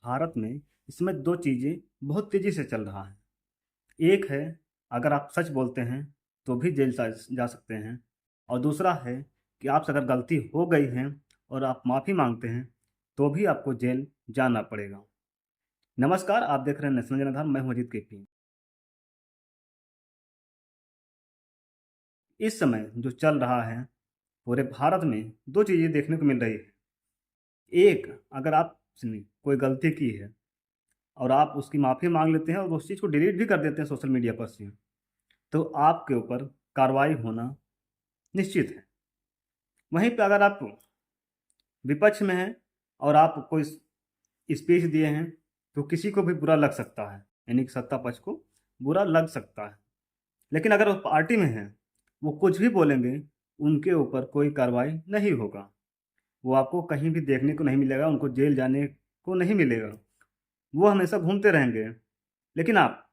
भारत में इस समय दो चीज़ें बहुत तेज़ी से चल रहा है। एक है, अगर आप सच बोलते हैं तो भी जेल जा सकते हैं, और दूसरा है कि आपसे अगर गलती हो गई है और आप माफ़ी मांगते हैं तो भी आपको जेल जाना पड़ेगा। नमस्कार, आप देख रहे हैं नेशनल जनाधार, मैं हूं अजीत केपी। इस समय जो चल रहा है पूरे भारत में दो चीज़ें देखने को मिल रही है। एक, अगर आपने कोई गलती की है और आप उसकी माफ़ी मांग लेते हैं और उस चीज़ को डिलीट भी कर देते हैं सोशल मीडिया पर से, तो आपके ऊपर कार्रवाई होना निश्चित है। वहीं पे अगर आप विपक्ष में हैं और आप कोई स्पीच दिए हैं तो किसी को भी बुरा लग सकता है, यानी कि सत्ता पक्ष को बुरा लग सकता है। लेकिन अगर वो पार्टी में हैं, वो कुछ भी बोलेंगे, उनके ऊपर कोई कार्रवाई नहीं होगा। वो आपको कहीं भी देखने को नहीं मिलेगा, उनको जेल जाने को नहीं मिलेगा। वो हमेशा घूमते रहेंगे। लेकिन आप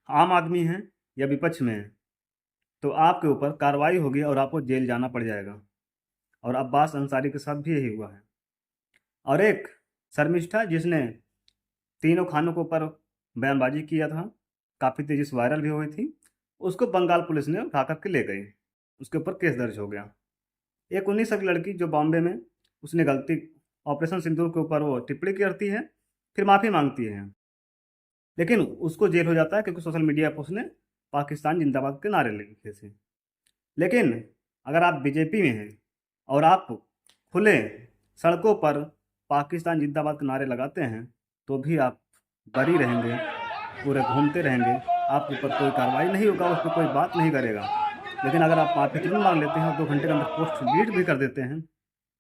आम आदमी हैं या विपक्ष में हैं, तो आपके ऊपर कार्रवाई होगी और आपको जेल जाना पड़ जाएगा। और अब्बास अंसारी के साथ भी यही हुआ है। और एक शर्मिष्ठा जिसने तीनों खानों के ऊपर बयानबाजी किया था, काफ़ी तेज़ी से वायरल भी हुई थी, उसको बंगाल पुलिस ने उठा कर के ले गई। उसके ऊपर केस दर्ज हो गया। एक 19 साल की लड़की जो बॉम्बे में, उसने गलती ऑपरेशन सिंदूर के ऊपर वो टिप्पणी करती है, फिर माफ़ी मांगती है, लेकिन उसको जेल हो जाता है क्योंकि सोशल मीडिया पर उसने पाकिस्तान जिंदाबाद के नारे लिखे थे। लेकिन अगर आप बीजेपी में हैं और आप खुले सड़कों पर पाकिस्तान जिंदाबाद के नारे लगाते हैं तो भी आप बरी रहेंगे, पूरे घूमते रहेंगे, आपके ऊपर कोई कार्रवाई नहीं होगा, उस पर कोई बात नहीं करेगा। लेकिन अगर आप माफ़ी तुरंत मांग लेते हैं और 2 घंटे के अंदर पोस्ट डिलीट भी कर देते हैं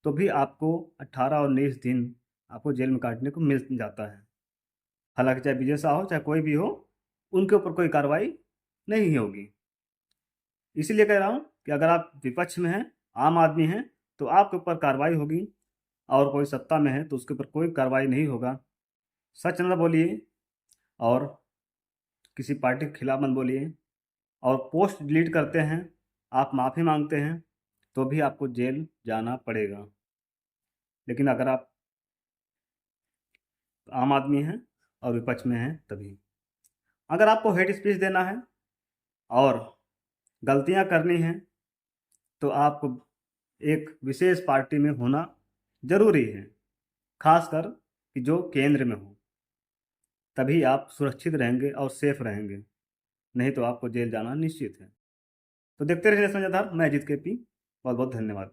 तो भी आपको 18 और 19 दिन आपको जेल में काटने को मिल जाता है। हालांकि चाहे विजय शाह हो चाहे कोई भी हो, उनके ऊपर कोई कार्रवाई नहीं होगी। इसीलिए कह रहा हूँ कि अगर आप विपक्ष में हैं, आम आदमी हैं, तो आपके ऊपर कार्रवाई होगी, और कोई सत्ता में है तो उसके ऊपर कोई कार्रवाई नहीं होगा। सच न बोलिए और किसी पार्टी के खिलाफ मत बोलिए, और पोस्ट डिलीट करते हैं, आप माफ़ी मांगते हैं तो भी आपको जेल जाना पड़ेगा। लेकिन अगर आप आम आदमी हैं और विपक्ष में हैं तभी। अगर आपको हेट स्पीच देना है और गलतियां करनी हैं तो आपको एक विशेष पार्टी में होना ज़रूरी है, खासकर कि जो केंद्र में हो, तभी आप सुरक्षित रहेंगे और सेफ रहेंगे। नहीं तो आपको जेल जाना निश्चित है। तो देखते रहिए नेशनल जनाधार, मैं अजीत केपी। बहुत बहुत धन्यवाद।